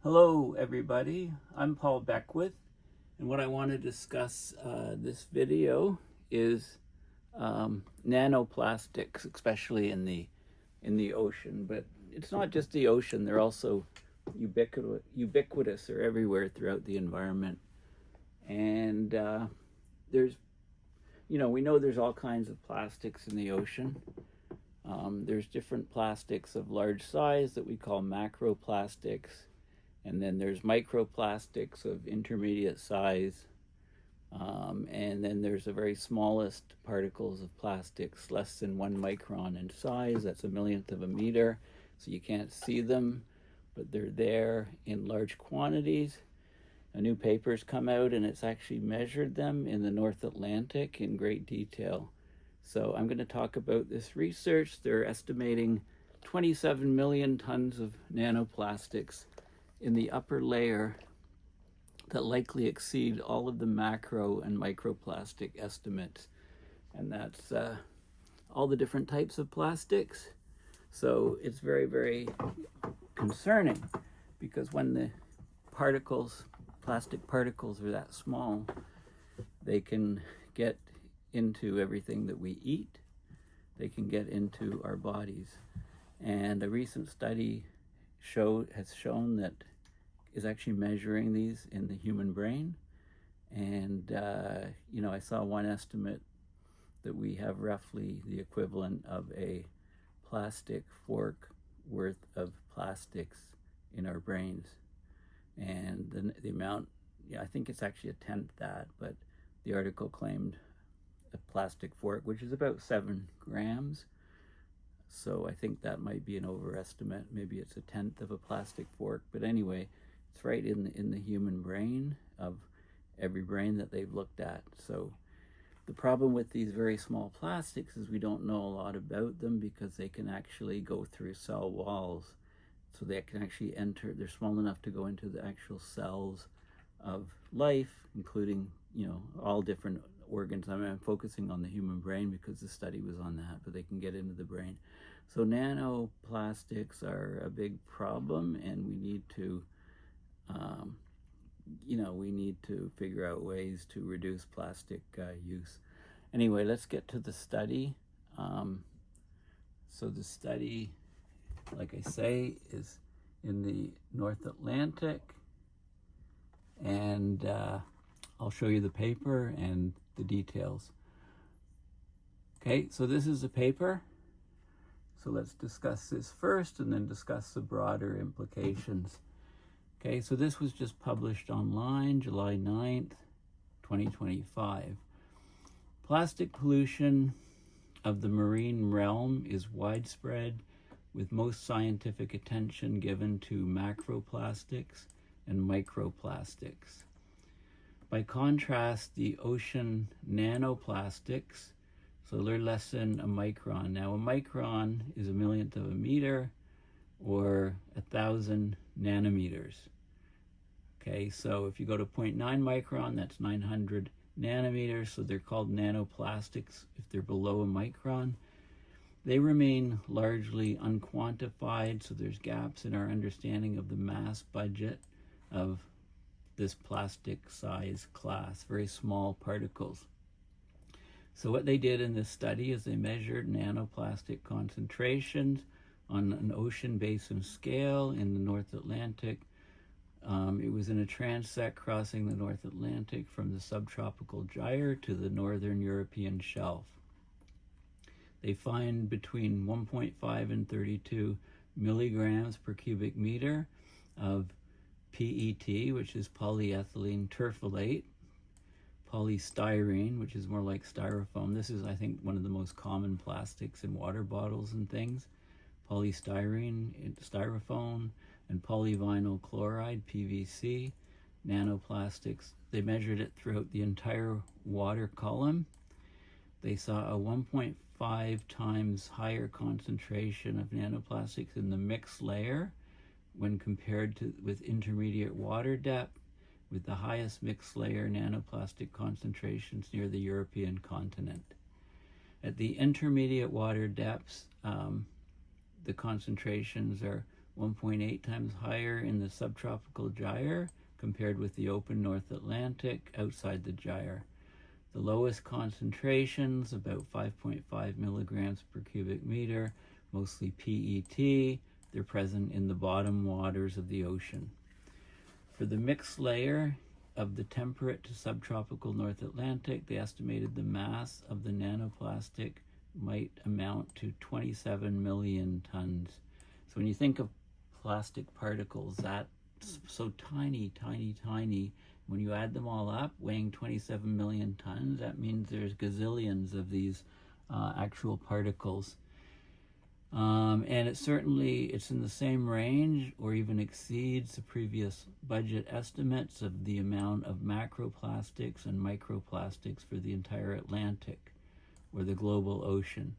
Hello everybody, I'm Paul Beckwith, and what I want to discuss this video is nanoplastics, especially in the ocean. But it's not just the ocean, they're also ubiquitous, or everywhere throughout the environment. And we know there's all kinds of plastics in the ocean. There's different plastics of large size that we call macroplastics. And then there's microplastics of intermediate size. And then there's the very smallest particles of plastics, less than 1 micron in size. That's a millionth of a meter. So you can't see them, but they're there in large quantities. A new paper's come out and it's actually measured them in the North Atlantic in great detail. So I'm going to talk about this research. They're estimating 27 million tons of nanoplastics in the upper layer that likely exceed all of the macro and microplastic estimates. And that's all the different types of plastics. So it's very, very concerning, because when the plastic particles are that small, they can get into everything that we eat. They can get into our bodies. And a recent study has shown that is actually measuring these in the human brain. And, I saw one estimate that we have roughly the equivalent of a plastic fork worth of plastics in our brains. And the amount, I think it's actually a tenth that, but the article claimed a plastic fork, which is about 7 grams. So I think that might be an overestimate. Maybe it's a tenth of a plastic fork. But anyway, it's right in the human brain, of every brain that they've looked at. So the problem with these very small plastics is we don't know a lot about them, because they can actually go through cell walls. So they can actually enter, they're small enough to go into the actual cells of life, including, all different organs. I'm focusing on the human brain because the study was on that, but they can get into the brain. So nanoplastics are a big problem, and we need to figure out ways to reduce plastic use. Anyway, let's get to the study. So the study, like I say, is in the North Atlantic, and I'll show you the paper and the details. Okay, so this is the paper. So let's discuss this first and then discuss the broader implications. Okay, so this was just published online, July 9th, 2025. Plastic pollution of the marine realm is widespread, with most scientific attention given to macroplastics and microplastics. By contrast, the ocean nanoplastics, so they're less than a micron. Now, a micron is a millionth of a meter, or 1,000 nanometers. Okay, so if you go to 0.9 micron, that's 900 nanometers, so they're called nanoplastics if they're below a micron. They remain largely unquantified, so there's gaps in our understanding of the mass budget of this plastic size class, very small particles. So what they did in this study is they measured nanoplastic concentrations on an ocean basin scale in the North Atlantic. It was in a transect crossing the North Atlantic from the subtropical gyre to the northern European shelf. They find between 1.5 and 32 milligrams per cubic meter of PET, which is polyethylene terephthalate, polystyrene, which is more like styrofoam. This is, I think, one of the most common plastics in water bottles and things. Polystyrene, styrofoam, and polyvinyl chloride, PVC, nanoplastics. They measured it throughout the entire water column. They saw a 1.5 times higher concentration of nanoplastics in the mixed layer when compared with intermediate water depth, with the highest mixed layer nanoplastic concentrations near the European continent. At the intermediate water depths, the concentrations are 1.8 times higher in the subtropical gyre compared with the open North Atlantic outside the gyre. The lowest concentrations, about 5.5 milligrams per cubic meter, mostly PET, they're present in the bottom waters of the ocean. For the mixed layer of the temperate to subtropical North Atlantic, they estimated the mass of the nanoplastic might amount to 27 million tons. So when you think of plastic particles, that's so tiny, tiny, tiny. When you add them all up, weighing 27 million tons, that means there's gazillions of these actual particles. And it's in the same range or even exceeds the previous budget estimates of the amount of macroplastics and microplastics for the entire Atlantic or the global ocean.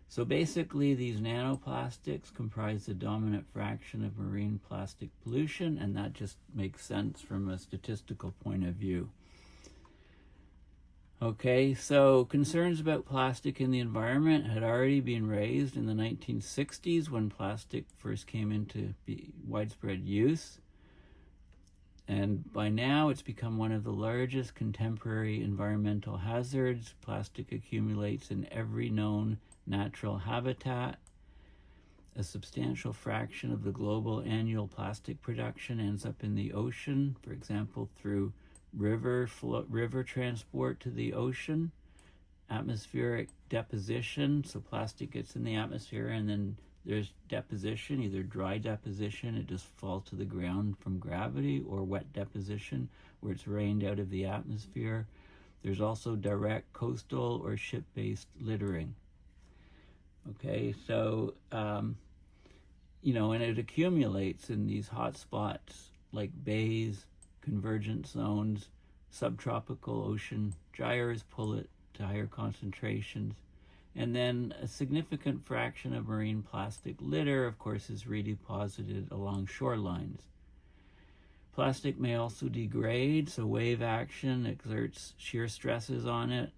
So basically, these nanoplastics comprise the dominant fraction of marine plastic pollution, and that just makes sense from a statistical point of view. Okay, so concerns about plastic in the environment had already been raised in the 1960s when plastic first came into widespread use. And by now, it's become one of the largest contemporary environmental hazards. Plastic accumulates in every known natural habitat. A substantial fraction of the global annual plastic production ends up in the ocean, for example, through river transport to the ocean, atmospheric deposition, so plastic gets in the atmosphere and then there's deposition, either dry deposition, it just falls to the ground from gravity, or wet deposition, where it's rained out of the atmosphere. There's also direct coastal or ship-based littering. Okay, so, and it accumulates in these hot spots like bays, convergent zones, subtropical ocean gyres pull it to higher concentrations. And then a significant fraction of marine plastic litter, of course, is redeposited along shorelines. Plastic may also degrade, so wave action exerts shear stresses on it.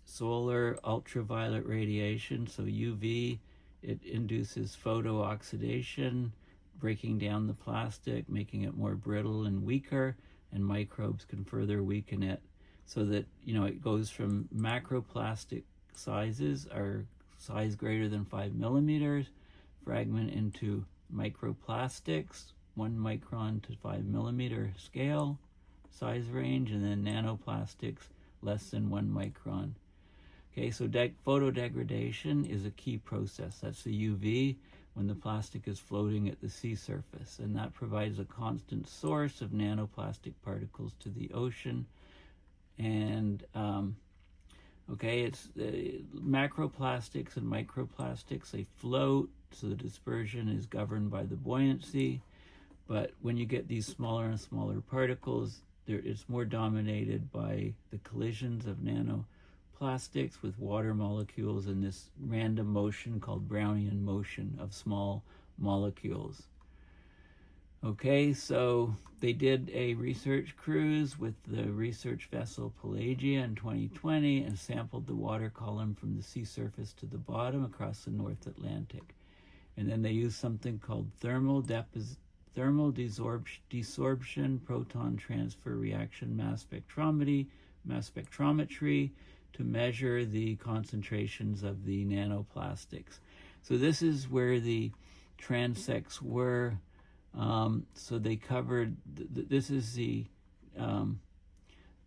Solar ultraviolet radiation, so UV, it induces photooxidation, breaking down the plastic, making it more brittle and weaker, and microbes can further weaken it so that, it goes from macroplastic sizes, or size greater than 5 millimeters, fragment into microplastics, 1 micron to 5 millimeter scale, size range, and then nanoplastics less than 1 micron. Okay, so photodegradation is a key process. That's the UV when the plastic is floating at the sea surface, and that provides a constant source of nanoplastic particles to the ocean. And it's macroplastics and microplastics, they float, so the dispersion is governed by the buoyancy. But when you get these smaller and smaller particles, it's more dominated by the collisions of nanoplastics with water molecules in this random motion called Brownian motion of small molecules. Okay, so they did a research cruise with the research vessel Pelagia in 2020 and sampled the water column from the sea surface to the bottom across the North Atlantic. And then they used something called thermal desorption proton transfer reaction mass spectrometry to measure the concentrations of the nanoplastics. So this is where the transects were. So they covered, this is the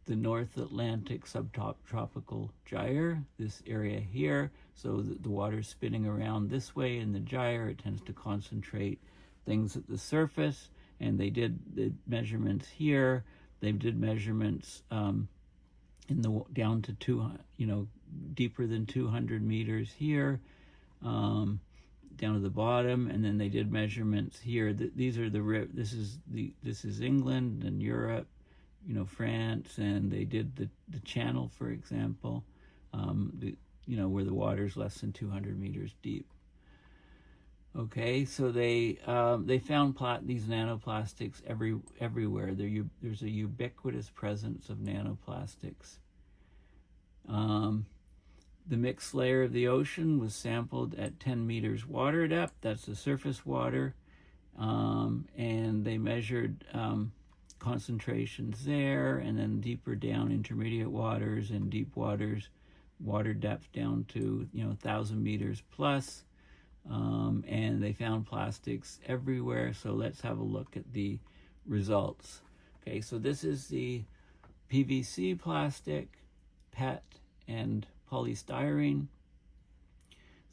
North Atlantic subtropical gyre, this area here. So the water's spinning around this way in the gyre. It tends to concentrate things at the surface, and they did the measurements here. They did measurements down to deeper than 200 meters here, down to the bottom, and then they did measurements here. These are this is England and Europe, France, and they did the channel, for example, where the water's less than 200 meters deep. Okay, so they found these nanoplastics everywhere. There's a ubiquitous presence of nanoplastics. The mixed layer of the ocean was sampled at 10 meters water depth. That's the surface water. and they measured concentrations there, and then deeper down, intermediate waters and deep waters, water depth down to 1,000 meters plus, and they found plastics everywhere. So let's have a look at the results. Okay, so this is the PVC plastic, PET, and polystyrene.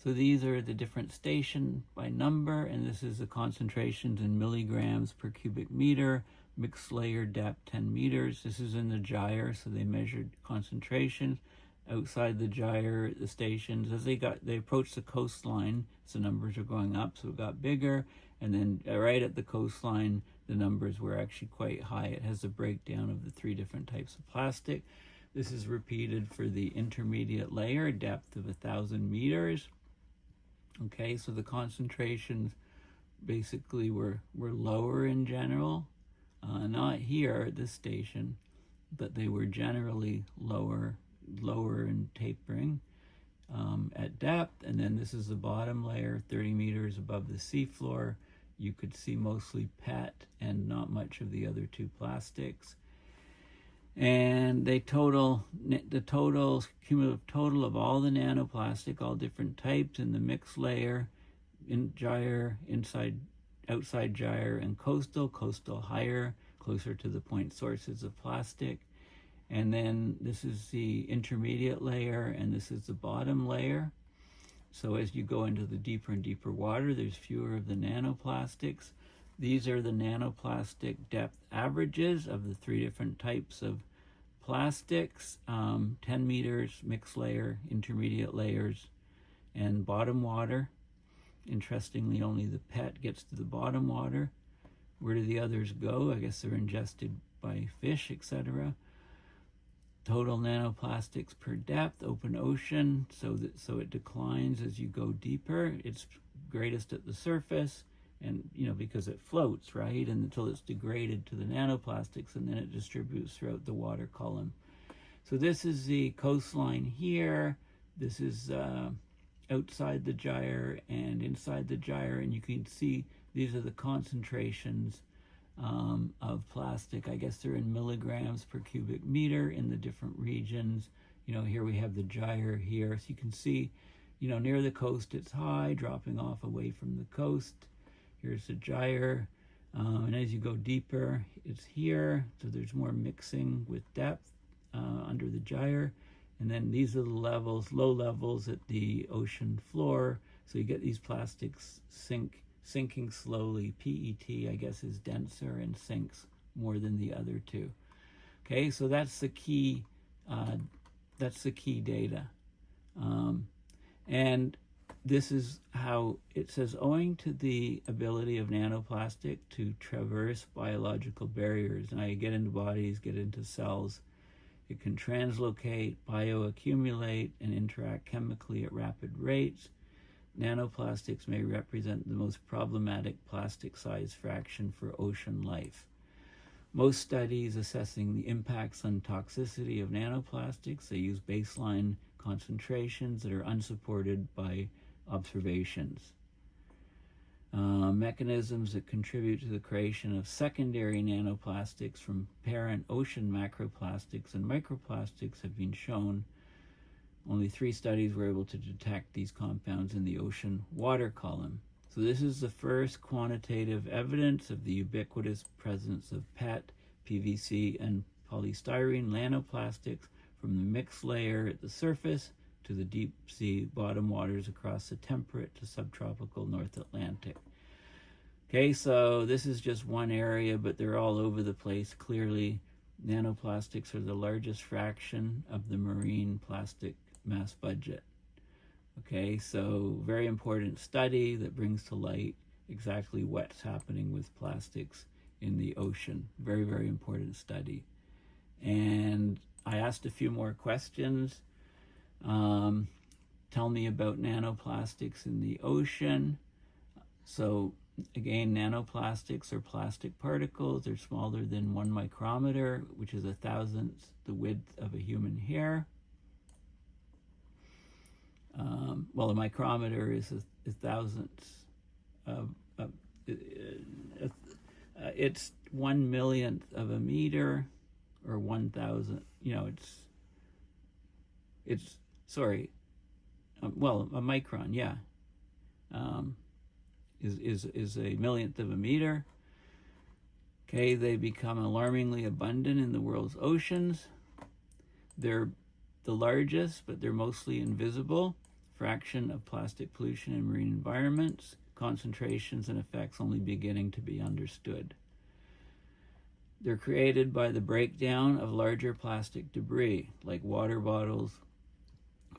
So these are the different station by number, and this is the concentrations in milligrams per cubic meter, mixed layer depth 10 meters. This is in the gyre, so they measured concentrations. Outside the gyre, the stations, as they approached the coastline, so numbers are going up, so it got bigger, and then right at the coastline, the numbers were actually quite high. It has a breakdown of the 3 different types of plastic. This is repeated for the intermediate layer, depth of 1,000 meters. Okay, so the concentrations basically were lower in general, not here at this station, but they were generally lower in tapering at depth. And then this is the bottom layer, 30 meters above the seafloor. You could see mostly PET and not much of the other 2 plastics. And the cumulative total of all the nanoplastic, all different types in the mixed layer, in gyre, outside gyre, and coastal higher, closer to the point sources of plastic. And then this is the intermediate layer, and this is the bottom layer. So as you go into the deeper and deeper water, there's fewer of the nanoplastics. These are the nanoplastic depth averages of the 3 different types of plastics, 10 meters, mixed layer, intermediate layers, and bottom water. Interestingly, only the PET gets to the bottom water. Where do the others go? I guess they're ingested by fish, etc. Total nanoplastics per depth, open ocean, so it declines as you go deeper. It's greatest at the surface, and because it floats, right, and until it's degraded to the nanoplastics, and then it distributes throughout the water column. So this is the coastline here. This is outside the gyre and inside the gyre, and you can see these are the concentrations of plastic. I guess they're in milligrams per cubic meter in the different regions. Here we have the gyre here, so you can see, near the coast it's high, dropping off away from the coast. Here's the gyre, and as you go deeper, it's here, so there's more mixing with depth under the gyre. And then these are the levels, low levels at the ocean floor, so you get these plastics sinking slowly. PET, I guess, is denser and sinks more than the other 2. Okay, so that's the key data. And this is how it says, owing to the ability of nanoplastic to traverse biological barriers, and I get into bodies, get into cells, it can translocate, bioaccumulate, and interact chemically at rapid rates. Nanoplastics may represent the most problematic plastic size fraction for ocean life. Most studies assessing the impacts on toxicity of nanoplastics, they use baseline concentrations that are unsupported by observations. Mechanisms that contribute to the creation of secondary nanoplastics from parent ocean macroplastics and microplastics have been shown. Only 3 studies were able to detect these compounds in the ocean water column. So this is the first quantitative evidence of the ubiquitous presence of PET, PVC, and polystyrene nanoplastics from the mixed layer at the surface to the deep sea bottom waters across the temperate to subtropical North Atlantic. Okay, so this is just one area, but they're all over the place. Clearly, nanoplastics are the largest fraction of the marine plastic mass budget. Okay, so very important study that brings to light exactly what's happening with plastics in the ocean. Very, very important study. And I asked a few more questions. Tell me about nanoplastics in the ocean. So again, nanoplastics are plastic particles. They're smaller than 1 micrometer, which is 1,000th the width of a human hair. Well, a micrometer is a thousandth of it's 1/millionth of a meter, or 1,000. It's sorry. Well, a micron, yeah, is a millionth of a meter. Okay, they become alarmingly abundant in the world's oceans. They're the largest, but they're mostly invisible fraction of plastic pollution in marine environments. Concentrations and effects only beginning to be understood. They're created by the breakdown of larger plastic debris, like water bottles,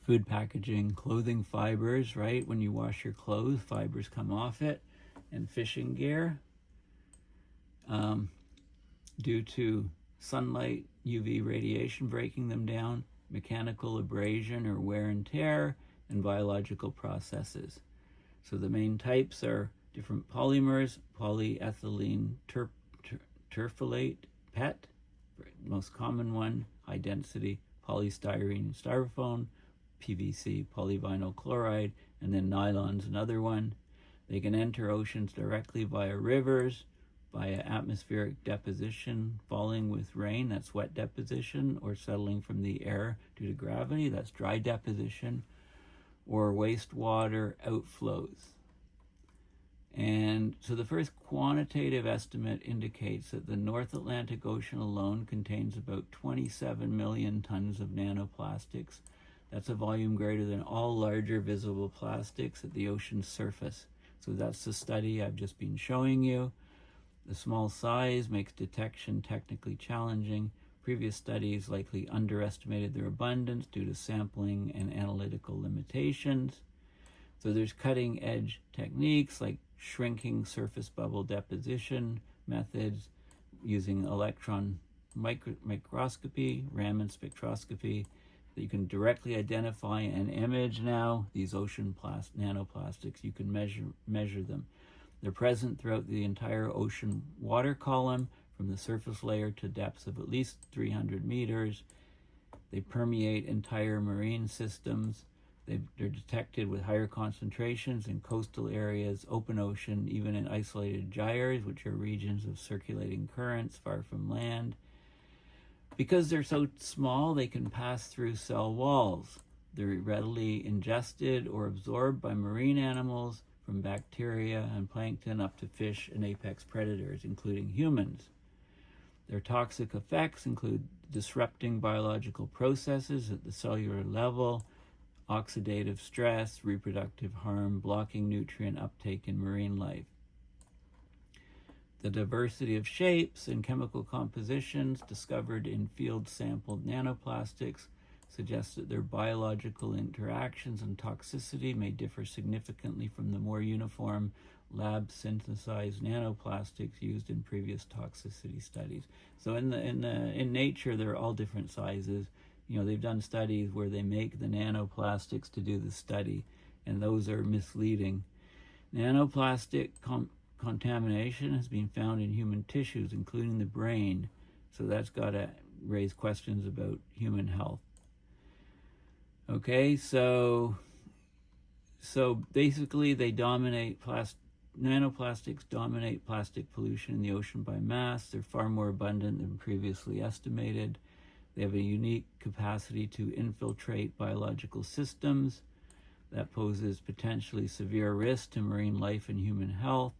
food packaging, clothing fibers, right? When you wash your clothes, fibers come off it, and fishing gear. Due to sunlight, UV radiation breaking them down, mechanical abrasion or wear and tear, and biological processes. So the main types are different polymers: polyethylene terephthalate, PET, most common one, high density polystyrene, styrofoam, PVC, polyvinyl chloride, and then nylon's another one. They can enter oceans directly via rivers, via atmospheric deposition, falling with rain, that's wet deposition, or settling from the air due to gravity, that's dry deposition, or wastewater outflows. And so the first quantitative estimate indicates that the North Atlantic Ocean alone contains about 27 million tons of nanoplastics. That's a volume greater than all larger visible plastics at the ocean's surface. So that's the study I've just been showing you. The small size makes detection technically challenging. Previous studies likely underestimated their abundance due to sampling and analytical limitations. So there's cutting-edge techniques like shrinking surface bubble deposition methods using electron microscopy, Raman spectroscopy, that you can directly identify and image now these ocean nanoplastics. You can measure them. They're present throughout the entire ocean water column, from the surface layer to depths of at least 300 meters. They permeate entire marine systems. They're detected with higher concentrations in coastal areas, open ocean, even in isolated gyres, which are regions of circulating currents far from land. Because they're so small, they can pass through cell walls. They're readily ingested or absorbed by marine animals, from bacteria and plankton up to fish and apex predators, including humans. Their toxic effects include disrupting biological processes at the cellular level, oxidative stress, reproductive harm, blocking nutrient uptake in marine life. The diversity of shapes and chemical compositions discovered in field-sampled nanoplastics suggests that their biological interactions and toxicity may differ significantly from the more uniform lab-synthesized nanoplastics used in previous toxicity studies. So in nature, they're all different sizes. They've done studies where they make the nanoplastics to do the study, and those are misleading. Nanoplastic contamination has been found in human tissues, including the brain, so that's got to raise questions about human health. Okay, so basically nanoplastics dominate plastic pollution in the ocean by mass. They're far more abundant than previously estimated. They have a unique capacity to infiltrate biological systems that poses potentially severe risk to marine life and human health.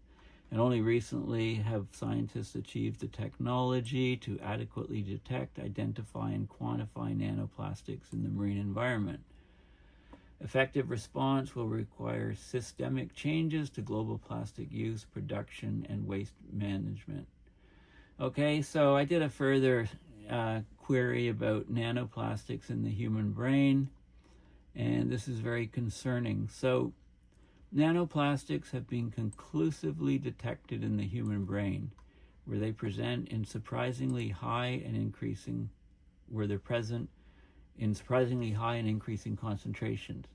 And only recently have scientists achieved the technology to adequately detect, identify, and quantify nanoplastics in the marine environment. Effective response will require systemic changes to global plastic use, production, and waste management. Okay, so I did a further query about nanoplastics in the human brain, and this is very concerning. So nanoplastics have been conclusively detected in the human brain, where they present in surprisingly high and increasing concentrations.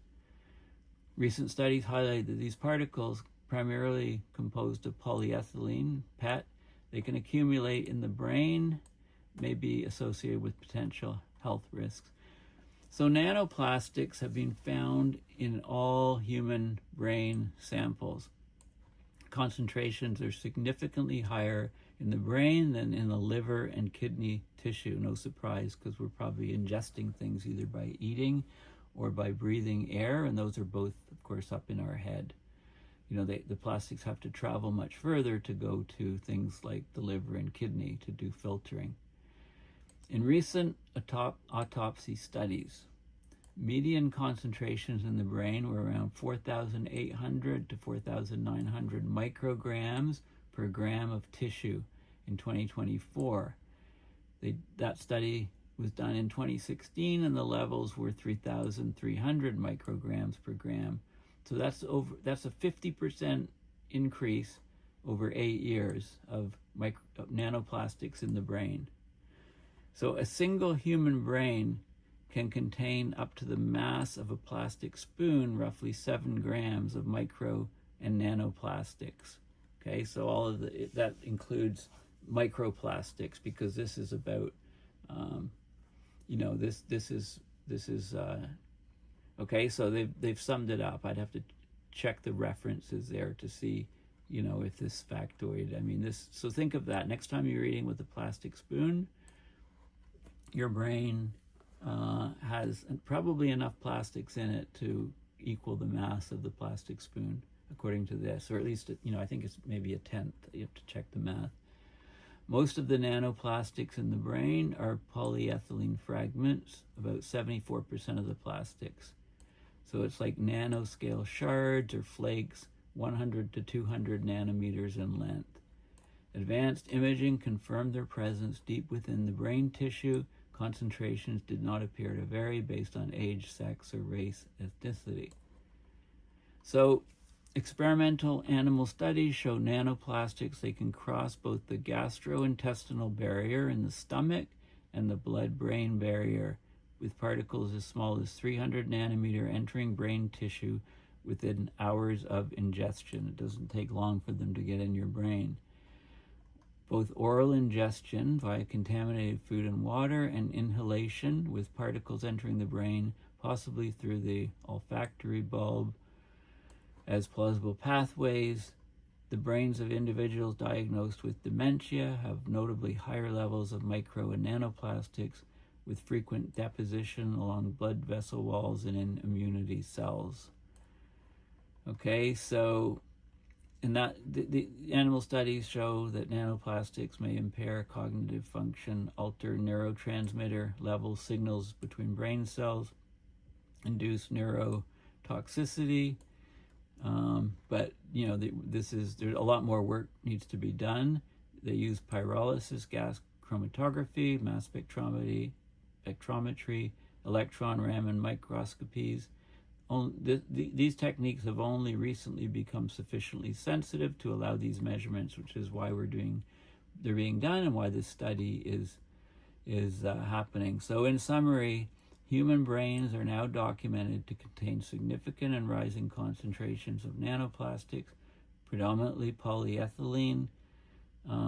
Recent studies highlight that these particles, primarily composed of polyethylene, PET, they can accumulate in the brain, may be associated with potential health risks. So nanoplastics have been found in all human brain samples. concentrations are significantly higher in the brain than in the liver and kidney tissue. No surprise, because we're probably ingesting things either by eating or by breathing air, and those are both, of course, up in our head. The plastics have to travel much further to go to things like the liver and kidney to do filtering. In recent autopsy studies, median concentrations in the brain were around 4,800 to 4,900 micrograms per gram of tissue in 2024. That study was done in 2016, and the levels were 3,300 micrograms per gram. So that's a 50% increase over 8 years of nanoplastics in the brain. So a single human brain can contain up to the mass of a plastic spoon, roughly 7 grams of micro and nanoplastics. Okay, so all of that includes microplastics, because this is about, this is okay. So they've summed it up. I'd have to check the references there to see, if this factoid. So think of that. Next time you're eating with a plastic spoon, your brain has probably enough plastics in it to equal the mass of the plastic spoon, according to this, or at least, I think it's maybe a tenth. You have to check the math. Most of the nanoplastics in the brain are polyethylene fragments, about 74% of the plastics. So it's like nanoscale shards or flakes, 100 to 200 nanometers in length. Advanced imaging confirmed their presence deep within the brain tissue. Concentrations did not appear to vary based on age, sex, or race, ethnicity. So experimental animal studies show nanoplastics. They can cross both the gastrointestinal barrier in the stomach and the blood-brain barrier, with particles as small as 300 nanometer entering brain tissue within hours of ingestion. It doesn't take long for them to get in your brain. Both oral ingestion via contaminated food and water and inhalation with particles entering the brain, possibly through the olfactory bulb, as plausible pathways. The brains of individuals diagnosed with dementia have notably higher levels of micro and nanoplastics, with frequent deposition along blood vessel walls and in immunity cells. Okay, so the animal studies show that nanoplastics may impair cognitive function, alter neurotransmitter level signals between brain cells, induce neurotoxicity. But there's a lot more work needs to be done. They use pyrolysis, gas chromatography, mass spectrometry, electron Raman microscopies. These techniques have only recently become sufficiently sensitive to allow these measurements, which is why they're being done and why this study is happening. So in summary, human brains are now documented to contain significant and rising concentrations of nanoplastics, predominantly polyethylene,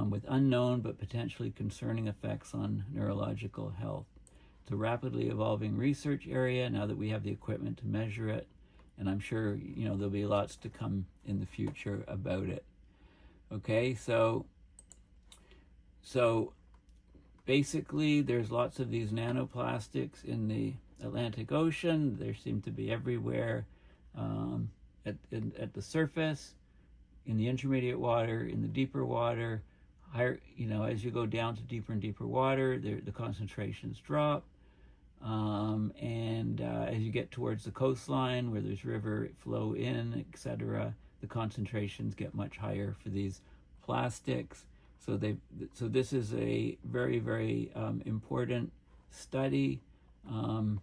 with unknown but potentially concerning effects on neurological health. It's a rapidly evolving research area now that we have the equipment to measure it, and I'm sure there'll be lots to come in the future about it. Okay, so basically there's lots of these nanoplastics in the Atlantic Ocean. They seem to be everywhere, at the surface, in the intermediate water, in the deeper water. Higher, as you go down to deeper and deeper water, the concentrations drop. And as you get towards the coastline where there's river flow in, etc., the concentrations get much higher for these plastics. So this is a very, very important study, and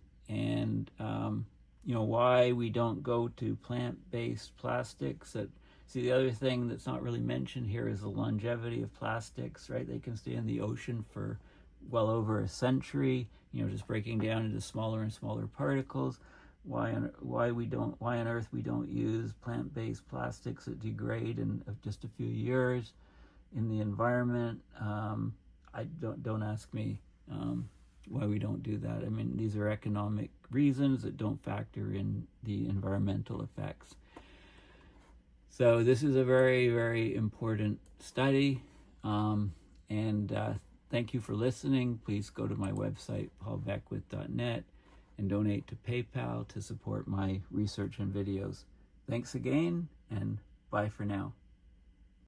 why we don't go to plant-based plastics. See, the other thing that's not really mentioned here is the longevity of plastics, right? They can stay in the ocean for well over a century, just breaking down into smaller and smaller particles. Why on earth we don't use plant-based plastics that degrade in just a few years in the environment? Don't ask me why we don't do that. These are economic reasons that don't factor in the environmental effects. So this is a very, very important study. Thank you for listening. Please go to my website, paulbeckwith.net, and donate to PayPal to support my research and videos. Thanks again, and bye for now.